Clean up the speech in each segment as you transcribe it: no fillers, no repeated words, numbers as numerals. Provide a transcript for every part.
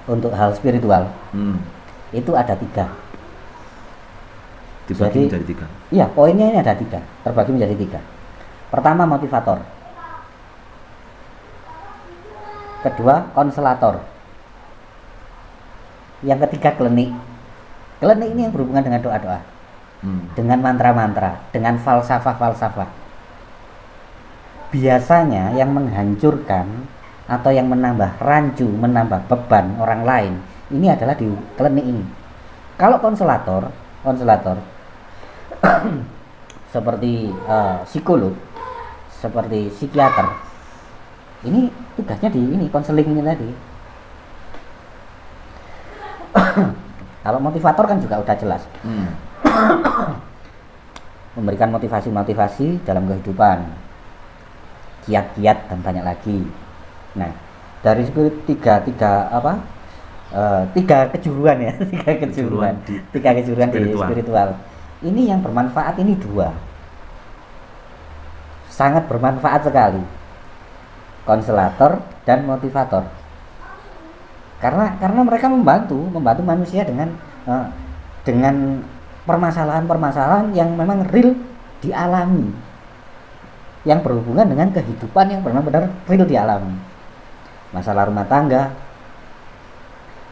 untuk hal spiritual itu ada 3. Dibagi menjadi 3. Iya, poinnya ini ada 3, terbagi menjadi 3. Pertama motivator, kedua konselator, yang ketiga klinik. Klinik ini yang berhubungan dengan doa-doa, dengan mantra-mantra, dengan falsafah-falsafah. Biasanya yang menghancurkan atau yang menambah rancu, menambah beban orang lain, ini adalah di klinik ini. Kalau konselator seperti psikolog, seperti psikiater, ini tugasnya di ini konseling ini tadi. Kalau motivator kan juga udah jelas, memberikan motivasi dalam kehidupan, kiat-kiat dan banyak lagi. Nah, dari tiga kejuruan ya, tiga kejuruan di spiritual. Ini yang bermanfaat ini 2, sangat bermanfaat sekali, konselator dan motivator. Karena mereka membantu manusia dengan permasalahan-permasalahan yang memang real dialami, yang berhubungan dengan kehidupan yang benar-benar real dialami. Masalah rumah tangga,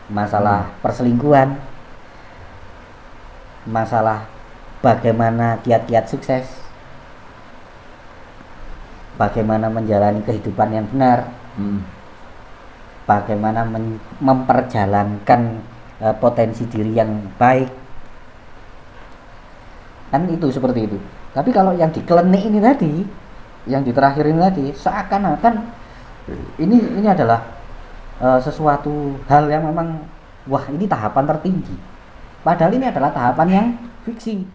masalah perselingkuhan, masalah bagaimana kiat-kiat sukses, bagaimana menjalani kehidupan yang benar, bagaimana memperjalankan potensi diri yang baik, kan itu seperti itu. Tapi kalau yang di klinik ini tadi, yang di terakhir ini tadi, seakan-akan ini adalah sesuatu hal yang memang wah ini tahapan tertinggi, padahal ini adalah tahapan yang fiksi.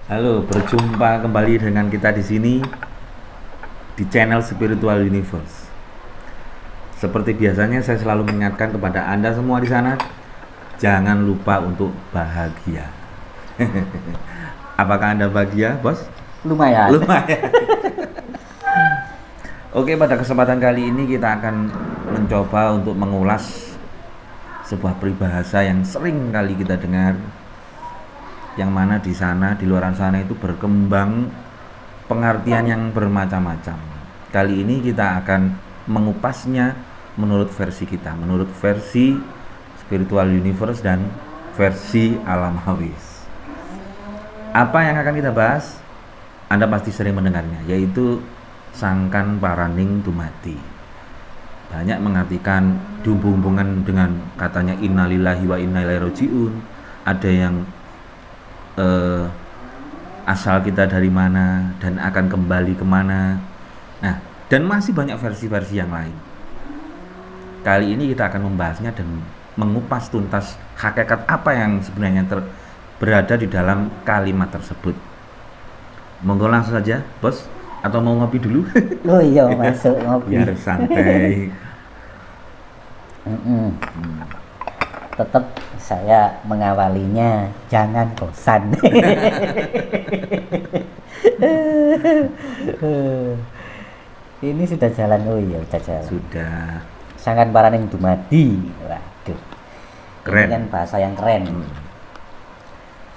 Halo, berjumpa kembali dengan kita di sini di channel Spiritual Universe. Seperti biasanya saya selalu mengingatkan kepada Anda semua di sana, jangan lupa untuk bahagia. Apakah Anda bahagia, Bos? Lumayan. Oke, pada kesempatan kali ini kita akan mencoba untuk mengulas sebuah peribahasa yang sering kali kita dengar, yang mana di sana, di luar sana itu berkembang pengertian yang bermacam-macam. Kali ini kita akan mengupasnya menurut versi kita, menurut versi Spiritual Universe dan versi Alam Hawis. Apa yang akan kita bahas? Anda pasti sering mendengarnya, yaitu sangkan paraning dumati. Banyak mengartikan dihubung-hubungkan dengan katanya innalillahi wa inna ilaihi rajiun. Ada yang asal kita dari mana dan akan kembali kemana. Nah, dan masih banyak versi-versi yang lain. Kali ini kita akan membahasnya dan mengupas tuntas hakikat apa yang sebenarnya berada di dalam kalimat tersebut. Monggo langsung saja, Bos. Atau mau ngopi dulu? Oh iya, masuk ngopi. Biar santai. Tetap saya mengawalinya jangan bosan. Ini sudah jalan, oh iya sudah jalan. Sudah. Sangkan paraning dumadi. Waduh. Keren. Ini kan bahasa yang keren.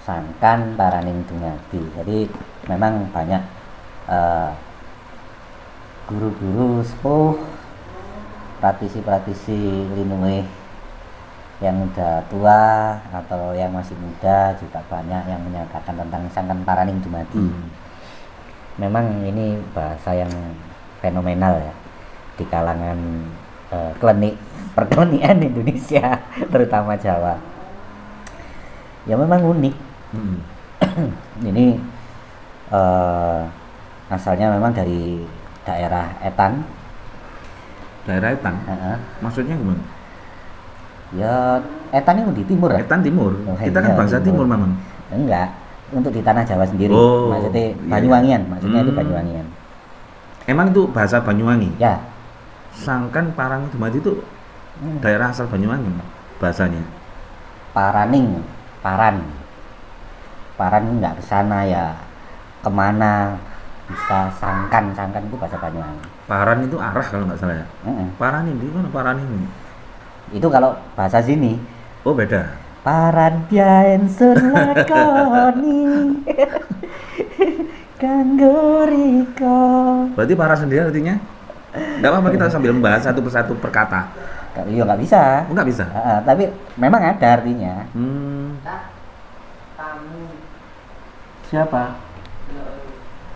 Sangkan paraning dumadi. Jadi memang banyak guru-guru sepuh, praktisi-praktisi linuwih yang udah tua atau yang masih muda juga banyak yang menyatakan tentang sangkan paraning dumadi. Memang ini bahasa yang fenomenal ya di kalangan klinik perklinikan Indonesia, terutama Jawa. Ya memang unik. Ini asalnya memang dari daerah Etan. Daerah Etan? Maksudnya gimana? Ya Etan itu di timur. Etan timur? Oh, kita kan bangsa timur memang? Enggak, untuk di tanah Jawa sendiri. Maksudnya Banyuwangian, maksudnya itu Banyuwangian. Emang itu bahasa Banyuwangi? Ya. Sangkan paraning dumadi itu daerah asal Banyuwangi bahasanya? Paraning, paran nggak ke sana ya kemana bisa sangkan itu bahasa Banyuwangi. Paran itu arah kalau nggak salah ya. Paranin di mana paranin? Itu kalau bahasa sini. Oh beda. Paran biyen sun lakoni. Kanggo riko. Berarti para sendiri artinya? Nggak apa-apa kita sambil membahas satu persatu per kata. Iya nggak bisa. Oh, nggak bisa. Tapi memang ada artinya. Siapa?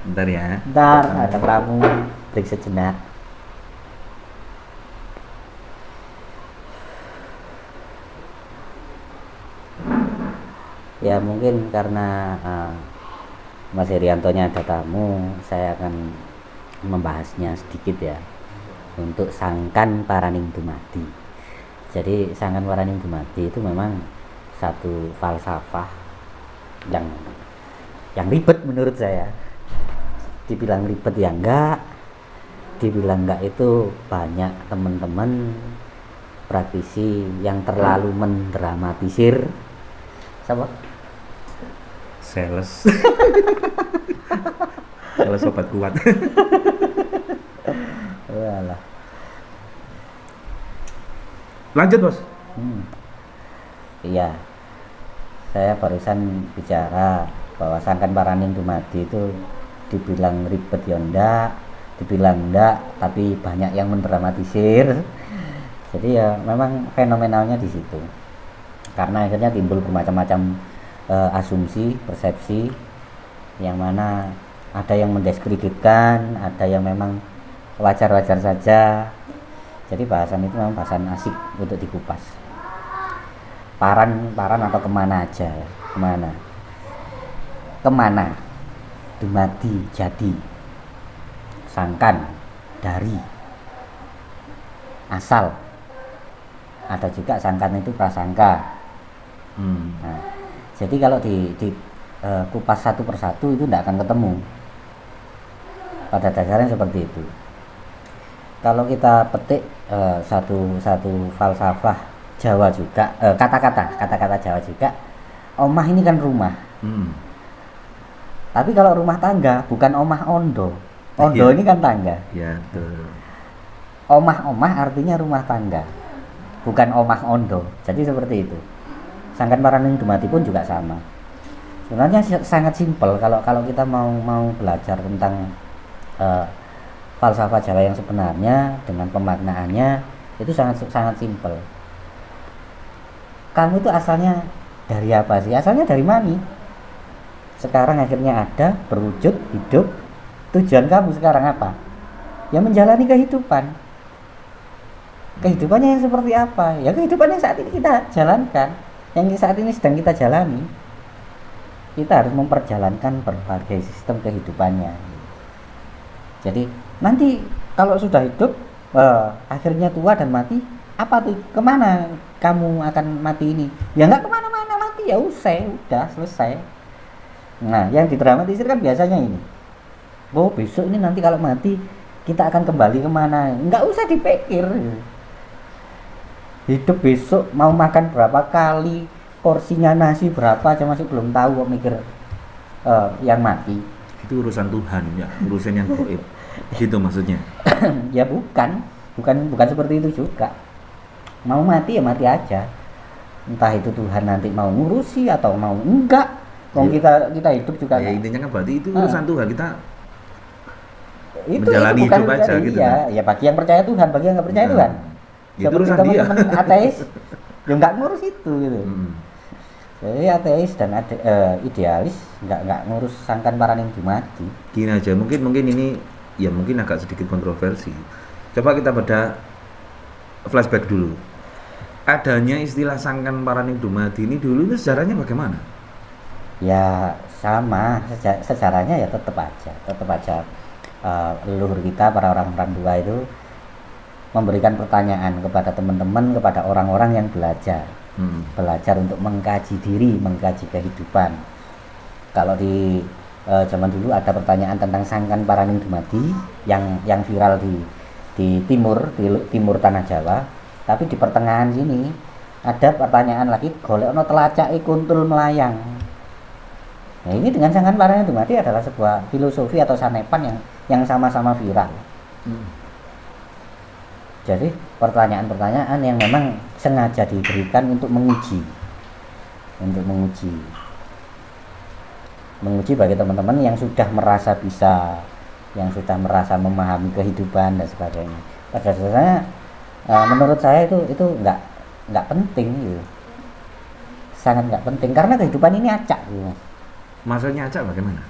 Bentar ya. Bentar, ada tamu. Break sejenak. Ya mungkin karena Mas Iriantonya ada tamu, saya akan membahasnya sedikit ya. Untuk Sangkan Paraning Dumadi. Jadi Sangkan Paraning Dumadi itu memang satu falsafah yang ribet menurut saya. Dibilang ribet ya enggak, dibilang enggak itu banyak teman-teman praktisi yang terlalu mendramatisir. Siapa? Sales. Sales sobat kuat. Walah. Lanjut bos. Iya, saya barusan bicara bahwa Sangkan Paraning Dumadi itu dibilang ribet ya enggak, dibilang enggak, tapi banyak yang mendramatisir. Jadi ya memang fenomenalnya di situ. Karena akhirnya timbul bermacam-macam asumsi, persepsi, yang mana ada yang mendiskreditkan, ada yang memang wajar-wajar saja. Jadi bahasan itu memang bahasan asik untuk dikupas. Paran atau kemana aja ya, kemana dumadi jadi, sangkan dari, asal, ada juga sangkan itu prasangka. Nah, jadi kalau di kupas satu persatu itu tidak akan ketemu. Pada dasarnya seperti itu. Kalau kita petik satu falsafah Jawa juga, kata-kata Jawa juga, omah ini kan rumah. Tapi kalau rumah tangga bukan omah ondo. Ondo ini kan tangga. Ya, betul. Omah artinya rumah tangga, bukan omah ondo. Jadi seperti itu. Sangkan Paraning Dumadi pun juga sama. Sebenarnya sangat simpel kalau kita mau belajar tentang falsafah Jawa yang sebenarnya dengan pemaknaannya itu sangat simpel. Kamu itu asalnya dari apa sih? Asalnya dari mani. Sekarang akhirnya ada, berwujud, hidup. Tujuan kamu sekarang apa? Ya menjalani kehidupan. Kehidupannya yang seperti apa? Ya kehidupan yang saat ini kita jalankan, yang saat ini sedang kita jalani. Kita harus memperjalankan berbagai sistem kehidupannya. Jadi nanti kalau sudah hidup, akhirnya tua dan mati, apa tuh? Kemana kamu akan mati ini? Ya nggak kemana-mana, mati ya udah selesai. Nah yang didramatisir kan biasanya ini. Oh besok ini nanti kalau mati kita akan kembali kemana? Nggak usah dipikir. Hidup besok mau makan berapa kali, porsinya nasi berapa aja masih belum tahu kok mikir yang mati. Itu urusan Tuhan ya, urusan yang gaib. Gitu maksudnya. Ya bukan seperti itu juga. Mau mati ya mati aja. Entah itu Tuhan nanti mau ngurusi atau mau enggak. Wong kita hidup juga. Ya intinya kan berarti itu urusan Tuhan, kita itu menjalani bukan hidup aja gitu. Ya bagi yang percaya Tuhan, bagi yang nggak percaya Tuhan. Itu urusan dia. Ateis ya nggak ngurus itu gitu. Jadi ateis dan idealis nggak ngurus Sangkan Paraning Dumadi. Gini aja, mungkin ini ya mungkin agak sedikit kontroversi. Coba kita pada flashback dulu. Adanya istilah Sangkan Paraning Dumadi ini dulu itu sejarahnya bagaimana? Ya sama, sejarahnya ya tetap aja leluhur kita, para orang-orang tua itu memberikan pertanyaan kepada teman-teman, kepada orang-orang yang belajar untuk mengkaji diri, mengkaji kehidupan. Kalau di zaman dulu ada pertanyaan tentang Sangkan Paraning Dumadi yang viral di timur tanah Jawa, tapi di pertengahan sini ada pertanyaan lagi, golekno telacake kuntul melayang. Nah ini dengan Sangkan Paraning Dumadi adalah sebuah filosofi atau sanepan yang sama-sama viral. Jadi pertanyaan-pertanyaan yang memang sengaja diberikan untuk menguji bagi teman-teman yang sudah merasa bisa, yang sudah merasa memahami kehidupan dan sebagainya. Pada dasarnya menurut saya itu nggak penting gitu. Sangat nggak penting karena kehidupan ini acak gitu. Maksudnya acak bagaimana?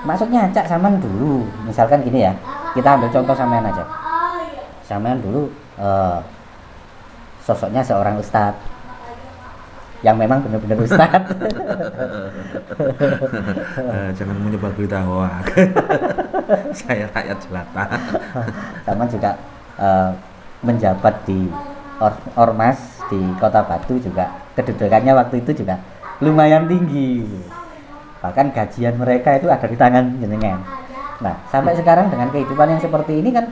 Maksudnya acak zaman dulu, misalkan gini ya, kita ambil contoh sampean aja. Sampean dulu sosoknya seorang ustadz yang memang benar-benar ustadz. Jangan menyebar berita hoax. Saya rakyat jelata. Sama juga menjabat di ormas di Kota Batu juga, kedudukannya waktu itu juga lumayan tinggi. Bahkan gajian mereka itu ada di tangan jenengan. Nah, sampai sekarang dengan kehidupan yang seperti ini kan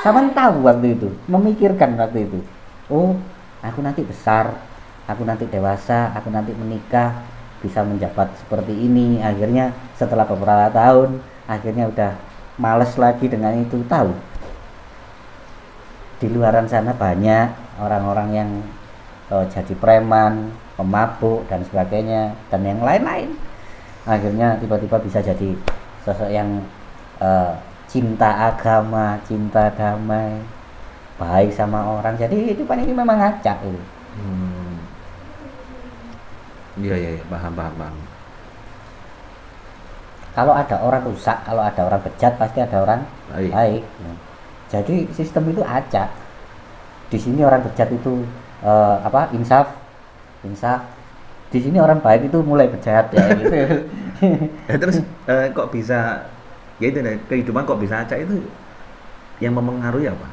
sampean tahu waktu itu, memikirkan waktu itu. Oh, aku nanti besar, aku nanti dewasa, aku nanti menikah, bisa menjabat seperti ini. Akhirnya setelah beberapa tahun, akhirnya udah males lagi dengan itu. Tahu di luaran sana banyak orang-orang yang jadi preman, pemabuk dan sebagainya dan yang lain-lain. Akhirnya tiba-tiba bisa jadi sosok yang cinta agama, cinta damai, baik sama orang. Jadi kehidupan ini memang ngacak itu. Iya, paham. Kalau ada orang rusak, kalau ada orang bejat, pasti ada orang baik. Jadi sistem itu acak. Di sini orang bejat itu insaf. Di sini orang baik itu mulai bejat ya gitu. Terus kok bisa ya itu kehidupan kok bisa acak itu yang mempengaruhi apa?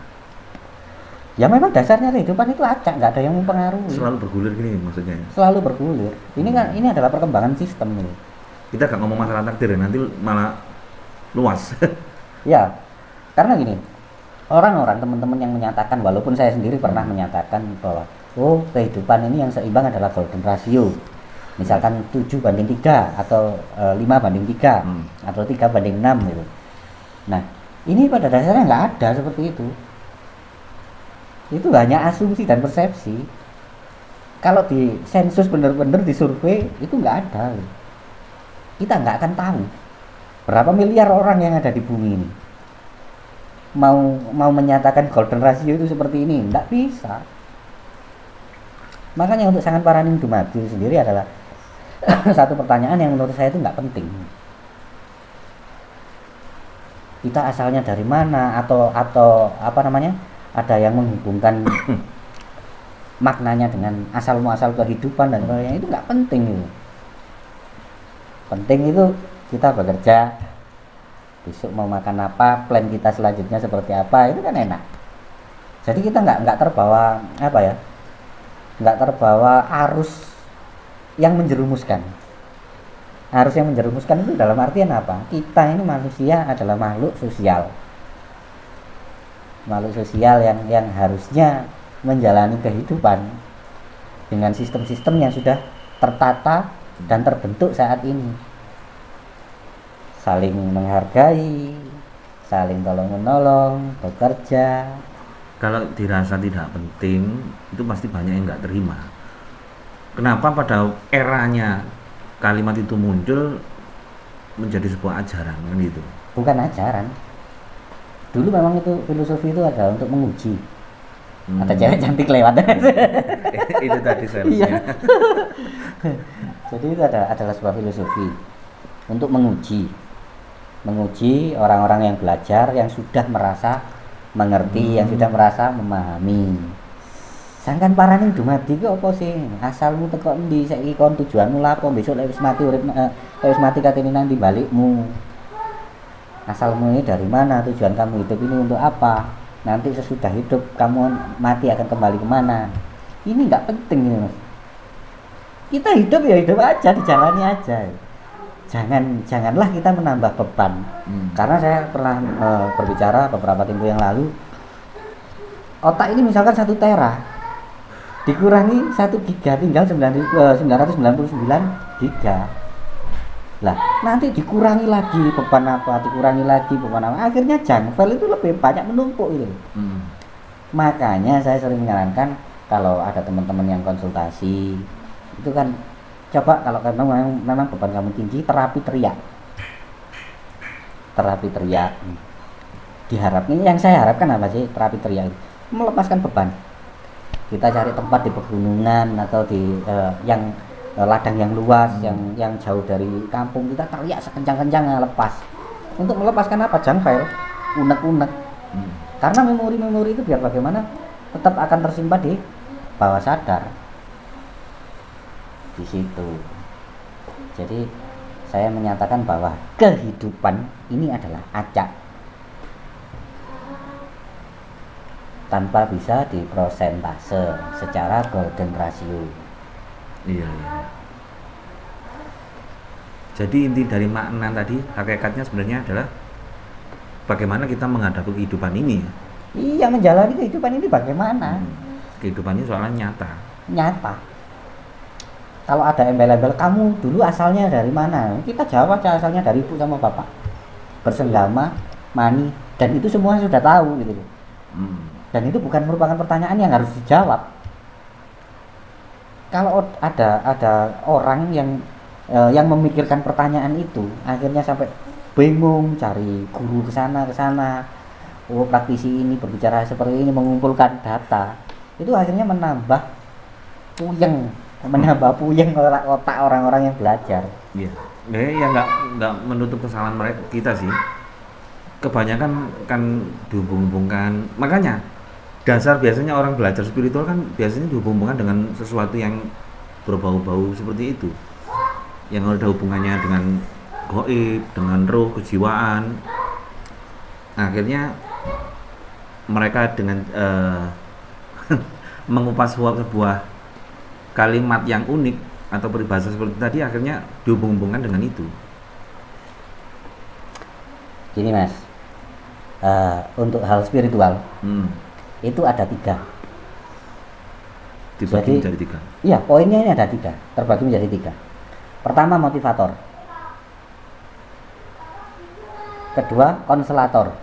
Ya memang dasarnya kehidupan itu acak, nggak ada yang mempengaruhi. Selalu bergulir gini maksudnya. Selalu bergulir. Ini kan ini adalah perkembangan sistem ini. Kita gak ngomong masalah takdir, nanti malah luas. Ya, karena gini, orang-orang teman-teman yang menyatakan, walaupun saya sendiri pernah menyatakan bahwa kehidupan ini yang seimbang adalah golden ratio. Misalkan 7:3 atau 5:3 atau 3:6 gitu. Nah, ini pada dasarnya nggak ada seperti itu. Itu hanya asumsi dan persepsi. Kalau di sensus benar-benar di survei itu nggak ada. Kita nggak akan tahu berapa miliar orang yang ada di bumi ini. Mau menyatakan golden ratio itu seperti ini, nggak bisa. Makanya untuk Sangan Paraning Dumadi sendiri adalah satu pertanyaan yang menurut saya itu nggak penting. Kita asalnya dari mana atau apa namanya? Ada yang menghubungkan maknanya dengan asal muasal kehidupan dan sebagainya, itu nggak penting itu. Penting itu kita bekerja, besok mau makan apa, plan kita selanjutnya seperti apa, itu kan enak. Jadi kita nggak terbawa nggak terbawa arus yang menjerumuskan. Arus yang menjerumuskan itu dalam artian apa? Kita ini manusia adalah makhluk sosial yang harusnya menjalani kehidupan dengan sistem-sistem yang sudah tertata dan terbentuk saat ini, saling menghargai, saling tolong menolong, bekerja. Kalau dirasa tidak penting, itu pasti banyak yang nggak terima. Kenapa pada eranya kalimat itu muncul menjadi sebuah ajaran kan gitu? Bukan ajaran. Dulu memang itu filosofi itu adalah untuk menguji. Ada cewek cantik lewat. Itu tadi salesnya. Jadi itu adalah sebuah filosofi untuk menguji orang-orang yang belajar, yang sudah merasa mengerti, yang sudah merasa memahami. Sangkan Paraning Dumadi ki apa sih? Asalmu teko endi? Saiki kon tujuanmu lha apa? Besok lek wis mati urip wis mati katene nang di balikmu. Asalmu ini dari mana? Tujuan kamu hidup ini untuk apa? Nanti sesudah hidup kamu mati akan kembali kemana? Ini nggak penting ini, Mas. Kita hidup ya hidup aja, dijalani aja. Janganlah kita menambah beban. Karena saya pernah berbicara beberapa minggu yang lalu, otak ini misalkan 1 tera dikurangi 1 giga tinggal 999 giga. Lah nanti dikurangi lagi beban apa, dikurangi lagi beban apa, akhirnya jangvel itu lebih banyak menumpuk gitu. Makanya saya sering menyarankan kalau ada teman-teman yang konsultasi itu kan, coba kalau memang beban kamu tinggi, terapi teriak. Diharapnya, yang saya harapkan apa sih terapi teriak? Melepaskan beban. Kita cari tempat di pegunungan atau di yang ladang yang luas, yang jauh dari kampung, kita teriak sekencang-kencangnya, lepas. Untuk melepaskan apa? Jangvel, unek-unek. Karena memori-memori itu biar bagaimana tetap akan tersimpan di bawah sadar. Di situ. Jadi saya menyatakan bahwa kehidupan ini adalah acak. Tanpa bisa diprosentase secara golden ratio. Iya. Jadi inti dari makna tadi, hakikatnya sebenarnya adalah bagaimana kita menghadapi kehidupan ini. Iya, menjalani kehidupan ini bagaimana? Kehidupan ini soalnya Nyata. Kalau ada embel-embel, kamu dulu asalnya dari mana? Kita jawab aja, asalnya dari ibu sama bapak. Bersenggama, mani, dan itu semua sudah tahu gitu. Dan itu bukan merupakan pertanyaan yang harus dijawab. Kalau ada orang yang memikirkan pertanyaan itu, akhirnya sampai bingung cari guru ke sana. Oh, praktisi ini berbicara seperti ini, mengumpulkan data. Itu akhirnya menambah puyeng otak orang-orang yang belajar. Iya. Ya nggak menutup kesalahan mereka, kita sih. Kebanyakan kan dihubung-hubungkan. Makanya dasar biasanya orang belajar spiritual kan biasanya dihubung-hubungkan dengan sesuatu yang berbau-bau seperti itu, yang ada hubungannya dengan gaib, dengan roh, kejiwaan. Akhirnya mereka dengan mengupas sebuah kalimat yang unik atau peribahasa seperti tadi, akhirnya dihubung-hubungkan dengan itu. Gini mas, untuk hal spiritual itu ada 3. Dibagi menjadi 3. Iya, poinnya ini ada 3, terbagi menjadi 3. Pertama motivator, kedua konselator,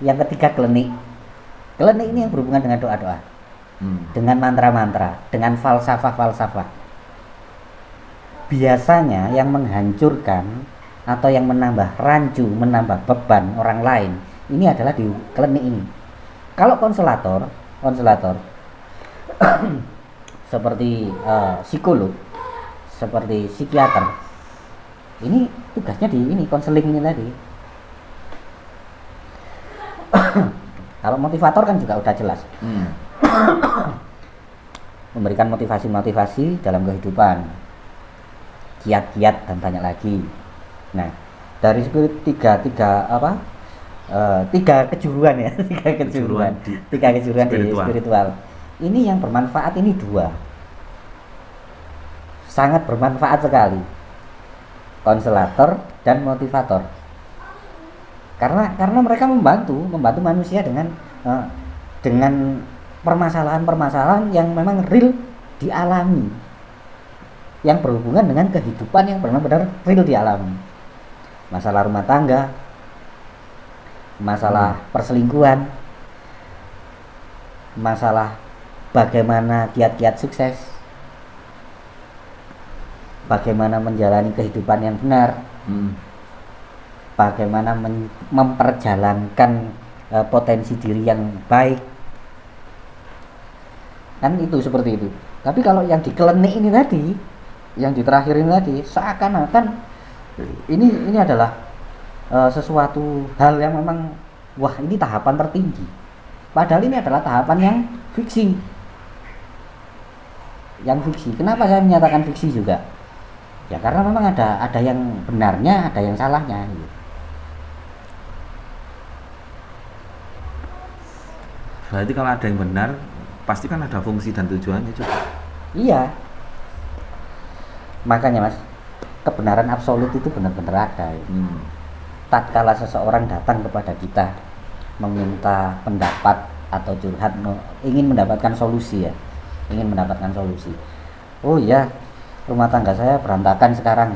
yang ketiga klinik. Klinik ini yang berhubungan dengan doa-doa, dengan mantra-mantra, dengan falsafah. Biasanya yang menghancurkan atau yang menambah rancu, menambah beban orang lain, ini adalah di klinik ini. Kalau konselator seperti psikolog, seperti psikiater, ini tugasnya di ini konseling ini tadi. Kalau motivator kan juga udah jelas, memberikan motivasi dalam kehidupan, kiat-kiat dan banyak lagi. Nah, dari tiga kejuruan ya, tiga kejuruan di spiritual. Ini yang bermanfaat ini 2, sangat bermanfaat sekali, konselator dan motivator. Karena mereka membantu manusia dengan permasalahan-permasalahan yang memang real dialami, yang berhubungan dengan kehidupan yang benar-benar real dialami. Masalah rumah tangga, masalah perselingkuhan, masalah bagaimana kiat-kiat sukses, bagaimana menjalani kehidupan yang benar, bagaimana memperjalankan potensi diri yang baik, kan itu seperti itu. Tapi kalau yang di klinik ini tadi, yang di terakhir ini tadi, seakan-akan ini adalah sesuatu hal yang memang wah ini tahapan tertinggi, padahal ini adalah tahapan yang fiksi. Kenapa saya menyatakan fiksi juga? Ya karena memang ada yang benarnya, ada yang salahnya gitu. Berarti kalau ada yang benar, pasti kan ada fungsi dan tujuannya juga. Iya. Makanya mas, kebenaran absolut itu benar-benar ada. Tatkala seseorang datang kepada kita meminta pendapat atau curhat, ingin mendapatkan solusi. Oh ya, rumah tangga saya berantakan sekarang,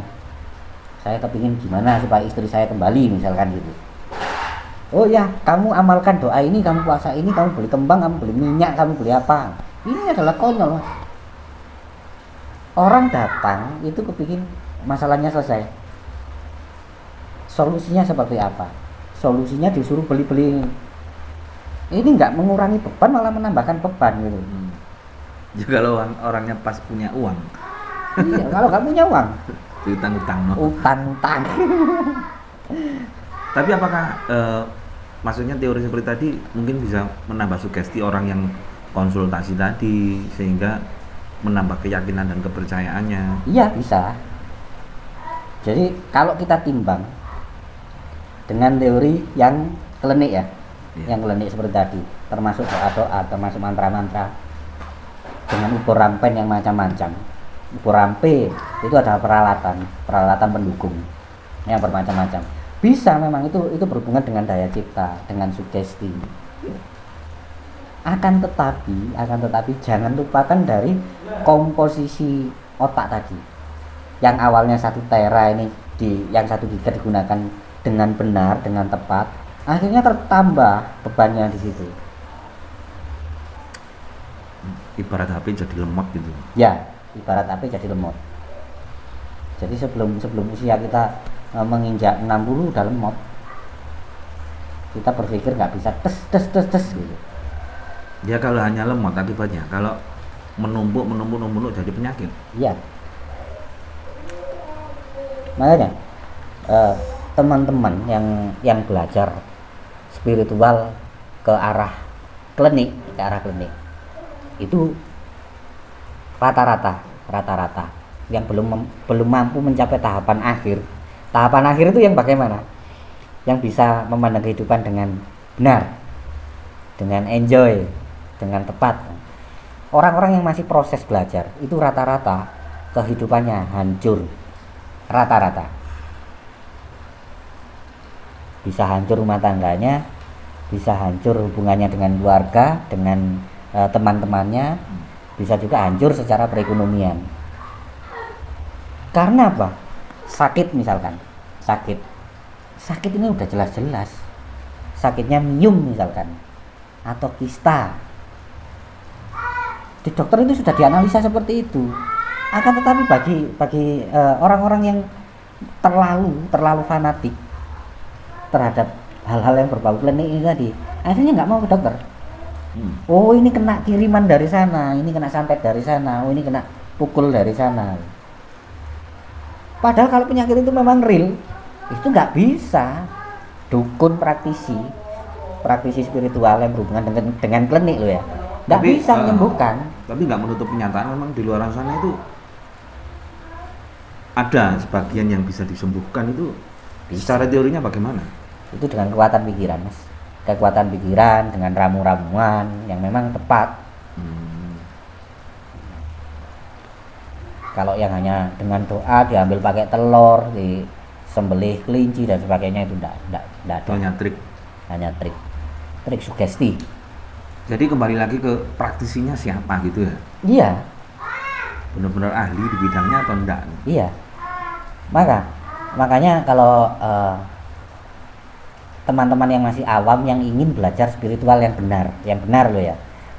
saya kepingin gimana supaya istri saya kembali misalkan gitu. Oh ya, kamu amalkan doa ini, kamu puasa ini, kamu beli kembang, kamu beli minyak, kamu beli apa. Ini adalah konyol, Mas. Orang datang itu kepingin masalahnya selesai. Solusinya seperti apa? Solusinya disuruh beli-beli. Ini nggak mengurangi beban, malah menambahkan beban gitu. Ya kalau orangnya pas punya uang. Iya, kalau nggak punya uang, Utang-utang. utang-utang. Tapi apakah maksudnya teori seperti tadi mungkin bisa menambah sugesti orang yang konsultasi tadi sehingga menambah keyakinan dan kepercayaannya? Iya, bisa. Jadi kalau kita timbang dengan teori yang klinik ya, yang klinik seperti tadi, termasuk doa-doa, termasuk mantra-mantra, dengan ukur rampen yang macam-macam. Ukur rampe itu adalah peralatan pendukung yang bermacam-macam. Bisa memang itu berhubungan dengan daya cipta, dengan sugesti. Akan tetapi jangan lupakan dari komposisi otak tadi. Yang awalnya 1 tera ini yang 1 giga digunakan dengan benar, dengan tepat, akhirnya tertambah bebannya di situ. Ibarat HP jadi lemot gitu. Ya, ibarat HP jadi lemot. Jadi sebelum usia kita menginjak 60 udah lemot. Kita berpikir nggak bisa tes gitu. Ya kalau hanya lemot akibatnya, kalau menumpuk jadi penyakit. Iya. Makanya teman-teman yang belajar spiritual ke arah klinik, itu rata-rata yang belum mampu mencapai tahapan akhir. Tahapan akhir itu yang bagaimana? Yang bisa memandang kehidupan dengan benar, dengan enjoy, dengan tepat. Orang-orang yang masih proses belajar itu rata-rata kehidupannya hancur. Rata-rata bisa hancur rumah tangganya, bisa hancur hubungannya dengan keluarga, dengan teman-temannya, bisa juga hancur secara perekonomian. Karena apa? Sakit misalkan, sakit ini udah jelas-jelas sakitnya miom misalkan, atau kista. Di dokter itu sudah dianalisa seperti itu. Akan tetapi bagi orang-orang yang terlalu fanatik terhadap hal-hal yang berbau klinik ini tadi, akhirnya nggak mau ke dokter. Oh, ini kena kiriman dari sana, ini kena santet dari sana, oh ini kena pukul dari sana. Padahal kalau penyakit itu memang real, itu nggak bisa dukun praktisi spiritual yang berhubungan dengan klinik loh ya, nggak bisa menyembuhkan. Tapi nggak menutup kenyataan memang di luar sana itu ada sebagian yang bisa disembuhkan itu. Secara teorinya bagaimana? Itu dengan kekuatan pikiran, Mas. Kekuatan pikiran dengan ramu-ramuan yang memang tepat. Kalau yang hanya dengan doa diambil pakai telur, disembelih kelinci dan sebagainya itu enggak ada. Hanya trik sugesti. Jadi kembali lagi ke praktisinya siapa gitu ya? Iya. Benar-benar ahli di bidangnya atau enggak? Iya. Makanya kalau teman-teman yang masih awam yang ingin belajar spiritual yang benar loh ya,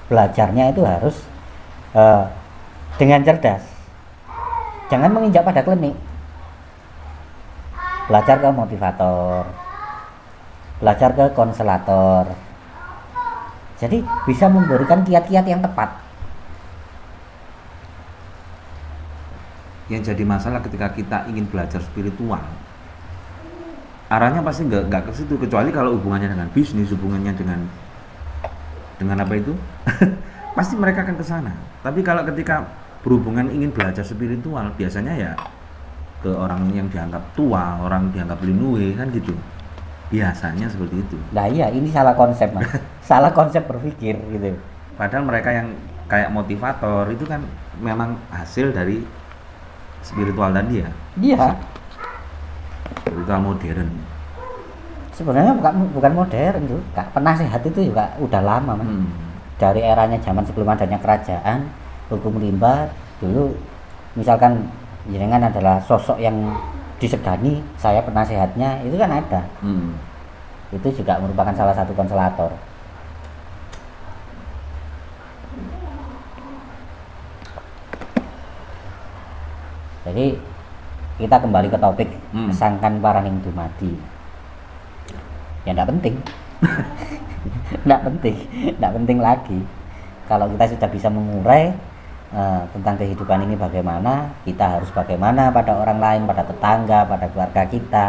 belajarnya itu harus dengan cerdas. Jangan menginjak pada klinik. Belajar ke motivator, belajar ke konselator. Jadi bisa memberikan kiat-kiat yang tepat. Yang jadi masalah ketika kita ingin belajar spiritual, arahnya pasti nggak ke situ, kecuali kalau hubungannya dengan bisnis, hubungannya dengan apa itu, pasti mereka akan ke sana. Tapi kalau ketika berhubungan ingin belajar spiritual, biasanya ya ke orang yang dianggap tua, orang dianggap linue kan gitu. Biasanya seperti itu. Nah iya, ini salah konsep, Mas. Salah konsep berpikir gitu. Padahal mereka yang kayak motivator itu kan memang hasil dari spiritual tadi ya. Iya. Spiritual modern. Sebenarnya bukan modern juga. Penasehat itu juga udah lama, Mas. Dari eranya zaman sebelum adanya kerajaan, hukum rimba dulu, misalkan jenengan adalah sosok yang disegani, saya penasehatnya, itu kan ada. Itu juga merupakan salah satu konselator. Jadi kita kembali ke topik sangkan paraning dumadi. Ya enggak penting. Enggak penting lagi. Kalau kita sudah bisa mengurai tentang kehidupan ini bagaimana, kita harus bagaimana pada orang lain, pada tetangga, pada keluarga kita,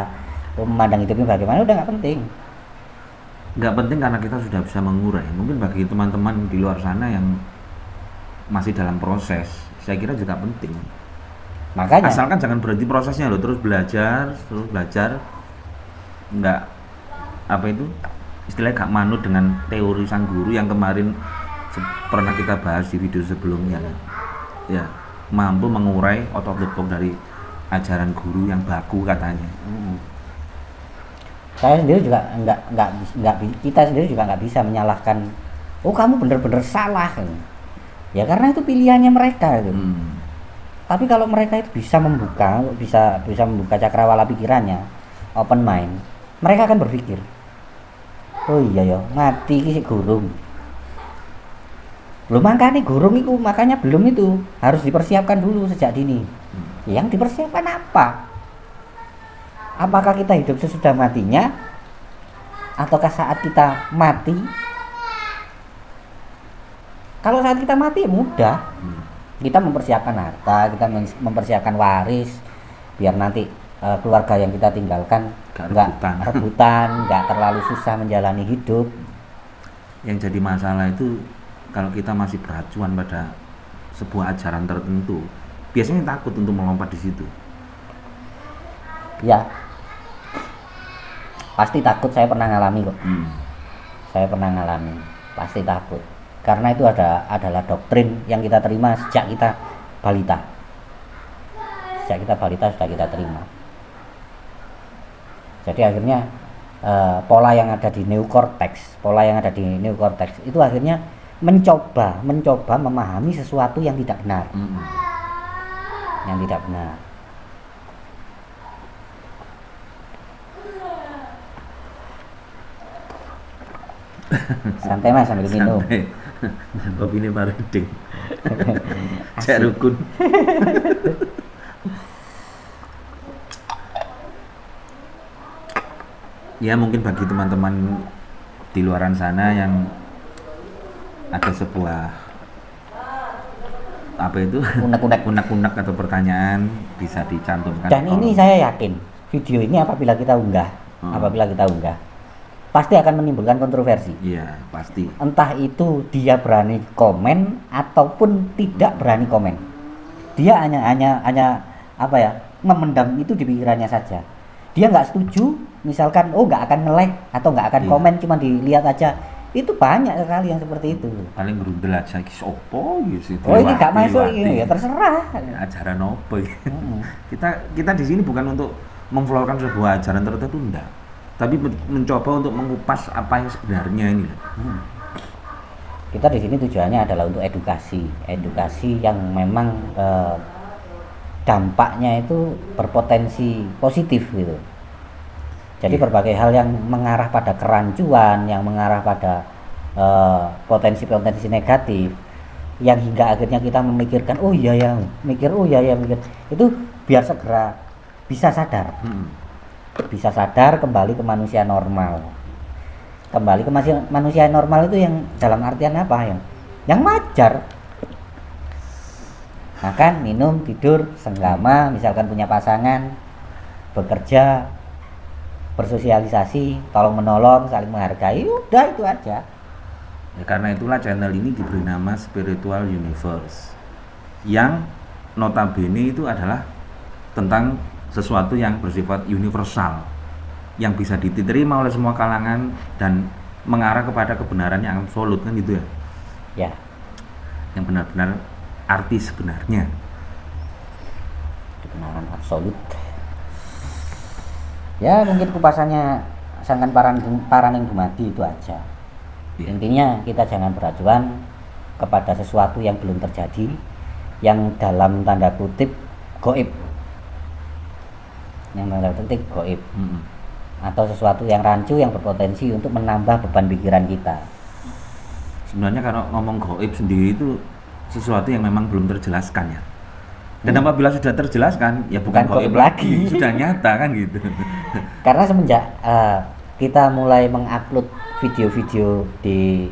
memandang hidup ini bagaimana, udah nggak penting. Nggak penting karena kita sudah bisa mengurai. Mungkin bagi teman-teman di luar sana yang masih dalam proses, saya kira juga penting. Makanya asalkan jangan berhenti prosesnya loh, terus belajar, nggak apa itu istilahnya gak manut dengan teori sang guru yang kemarin pernah kita bahas di video sebelumnya. Ya, mampu mengurai otot lepok dari ajaran guru yang baku katanya. Saya sendiri juga kita sendiri juga nggak bisa menyalahkan. Oh kamu benar-benar salah. Ya karena itu pilihannya mereka. Gitu. Tapi kalau mereka itu bisa membuka cakrawala pikirannya, open mind, mereka akan berpikir, oh iya ya, mati iki sik gurung. Belum makanya gurung itu, makanya belum itu harus dipersiapkan dulu sejak dini. Yang dipersiapkan apa? Apakah kita hidup sesudah matinya, ataukah saat kita mati? Kalau saat kita mati mudah. Kita mempersiapkan harta, kita mempersiapkan waris, biar nanti keluarga yang kita tinggalkan nggak rebutan, nggak terlalu susah menjalani hidup. Yang jadi masalah itu kalau kita masih beracuan pada sebuah ajaran tertentu, biasanya takut untuk melompat di situ. Ya, pasti takut. Saya pernah ngalami kok. Saya pernah ngalami, pasti takut. Karena itu adalah doktrin yang kita terima sejak kita balita. Sejak kita balita sudah kita terima. Jadi akhirnya pola yang ada di neokorteks itu akhirnya mencoba memahami sesuatu yang tidak benar. Yang tidak benar. Santai Mas sambil minum. Kopi ini baru ding. Cek rukun. Ya mungkin bagi teman-teman di luaran sana yang ada sebuah apa itu unek-unek atau pertanyaan bisa dicantumkan. Dan ini saya yakin video ini apabila kita unggah pasti akan menimbulkan kontroversi. Iya, pasti. Entah itu dia berani komen ataupun tidak berani komen. Dia hanya apa ya, memendam itu di pikirannya saja. Dia nggak setuju, misalkan nggak akan nge-like atau nggak akan komen, cuma dilihat aja. Itu banyak sekali yang seperti itu. Paling berundel aja ki sopo gitu. Oh, ini nggak masuk ini ya terserah. Ajaran apa gitu. Kita di sini bukan untuk memflorkan sebuah ajaran tertentu, enggak. Tapi mencoba untuk mengupas apa yang sebenarnya ini. Kita di sini tujuannya adalah untuk edukasi yang memang dampaknya itu berpotensi positif gitu. Jadi berbagai hal yang mengarah pada kerancuan, yang mengarah pada potensi-potensi negatif, yang hingga akhirnya kita memikirkan mikir itu biar segera bisa sadar. Bisa sadar kembali ke manusia normal. Kembali ke manusia normal itu yang dalam artian apa? Yang wajar. Makan, minum, tidur, senggama, misalkan punya pasangan, bekerja, bersosialisasi, tolong menolong, saling menghargai, udah itu aja. Ya, karena itulah channel ini diberi nama Spiritual Universe, yang notabene itu adalah tentang sesuatu yang bersifat universal, yang bisa diterima oleh semua kalangan dan mengarah kepada kebenaran yang absolut, kan gitu ya? Ya. Yang benar-benar arti sebenarnya. Kebenaran absolut. Ya mungkin kupasannya sangkan paraning dumadi itu aja. Ya. Intinya kita jangan beracuan kepada sesuatu yang belum terjadi, yang dalam tanda kutip gaib. yang tanda petik goib, atau sesuatu yang rancu yang berpotensi untuk menambah beban pikiran kita. Sebenarnya kalau ngomong goib sendiri itu sesuatu yang memang belum terjelaskan ya. Dan apabila sudah terjelaskan ya bukan goib lagi, sudah nyata kan gitu. Karena semenjak kita mulai mengupload video-video di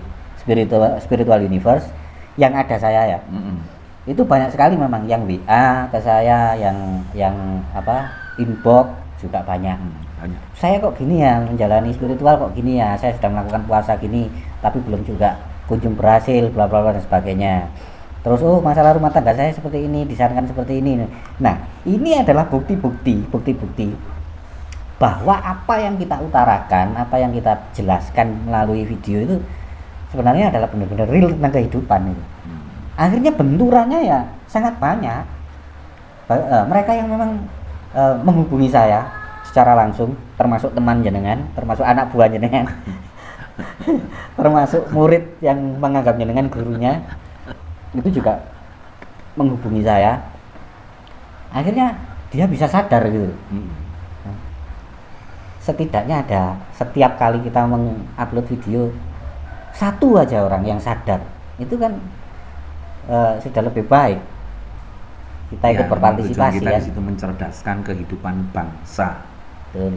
spiritual universe yang ada saya ya, itu banyak sekali memang yang WA ke saya, yang inbox juga banyak. Banyak. Saya kok gini ya menjalani spiritual, kok gini ya, saya sudah melakukan puasa gini tapi belum juga kunjung berhasil, bla bla bla dan sebagainya. Terus masalah rumah tangga saya seperti ini, disarankan seperti ini. Nah, ini adalah bukti-bukti bahwa apa yang kita utarakan, apa yang kita jelaskan melalui video itu sebenarnya adalah benar-benar real tentang kehidupan itu. Akhirnya benturannya ya sangat banyak. Mereka yang memang menghubungi saya secara langsung, termasuk teman jenengan, termasuk anak buah jenengan, termasuk murid yang menganggap jenengan gurunya, itu juga menghubungi saya. Akhirnya dia bisa sadar gitu. Setidaknya ada setiap kali kita mengupload video, satu aja orang yang sadar, itu kan sudah lebih baik. Kita ikut berpartisipasi kita ya. Di situ mencerdaskan kehidupan bangsa. Betul.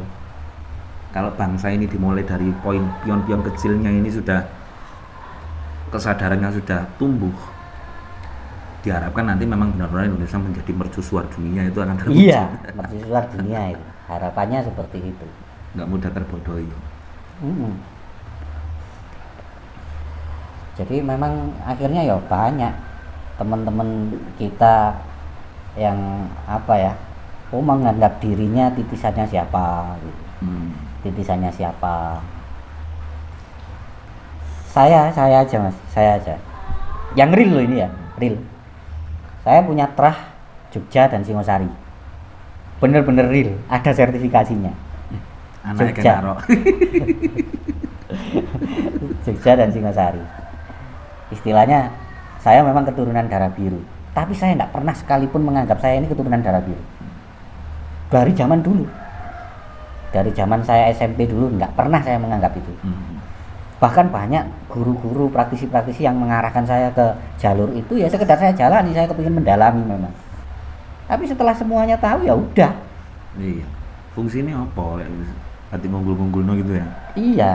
Kalau bangsa ini dimulai dari pion-pion kecilnya ini sudah kesadarannya sudah tumbuh, diharapkan nanti memang benar-benar Indonesia menjadi mercusuar dunia itu akan terwujud. Iya, mercusuar dunia itu. Harapannya seperti itu. Nggak mudah terbodohi. Jadi memang akhirnya ya banyak teman-teman kita yang menganggap dirinya titisannya siapa gitu. Titisannya siapa. Saya aja Mas, saya aja. Yang real loh ini ya, real. Saya punya trah Jogja dan Singosari. Bener-bener real, ada sertifikasinya. Jogja. Jogja dan Singosari. Istilahnya saya memang keturunan darah biru, tapi saya tidak pernah sekalipun menganggap saya ini keturunan darah biru. Dari zaman dulu, dari zaman saya SMP dulu, nggak pernah saya menganggap itu. Bahkan banyak guru-guru, praktisi-praktisi yang mengarahkan saya ke jalur itu, ya sekedar saya jalani, saya kepingin mendalami memang. Tapi setelah semuanya tahu ya udah. Iya. Fungsinya apa? Hati munggul-munggul gitu ya? Iya,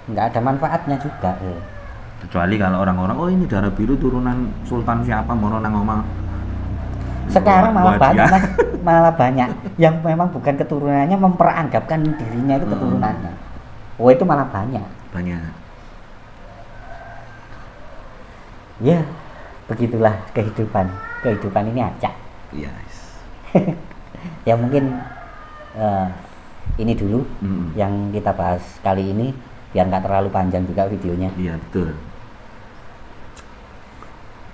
nggak ada manfaatnya juga. Kecuali kalau orang-orang, oh ini darah biru turunan sultan siapa, mono nang omah. Sekarang malah banyak Mas, malah banyak yang memang bukan keturunannya memperanggapkan dirinya itu keturunannya. Oh itu malah banyak. Ya, begitulah kehidupan. Kehidupan ini acak. Yes. Ya mungkin ini dulu yang kita bahas kali ini, biar nggak terlalu panjang juga videonya. Iya betul.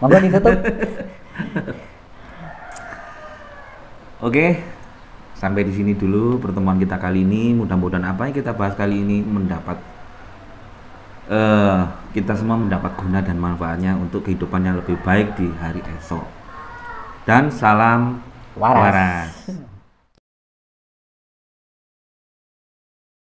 Monggo ditutup. Oke, sampai di sini dulu pertemuan kita kali ini. Mudah-mudahan apa yang kita bahas kali ini kita semua mendapat guna dan manfaatnya untuk kehidupan yang lebih baik di hari esok. Dan salam waras.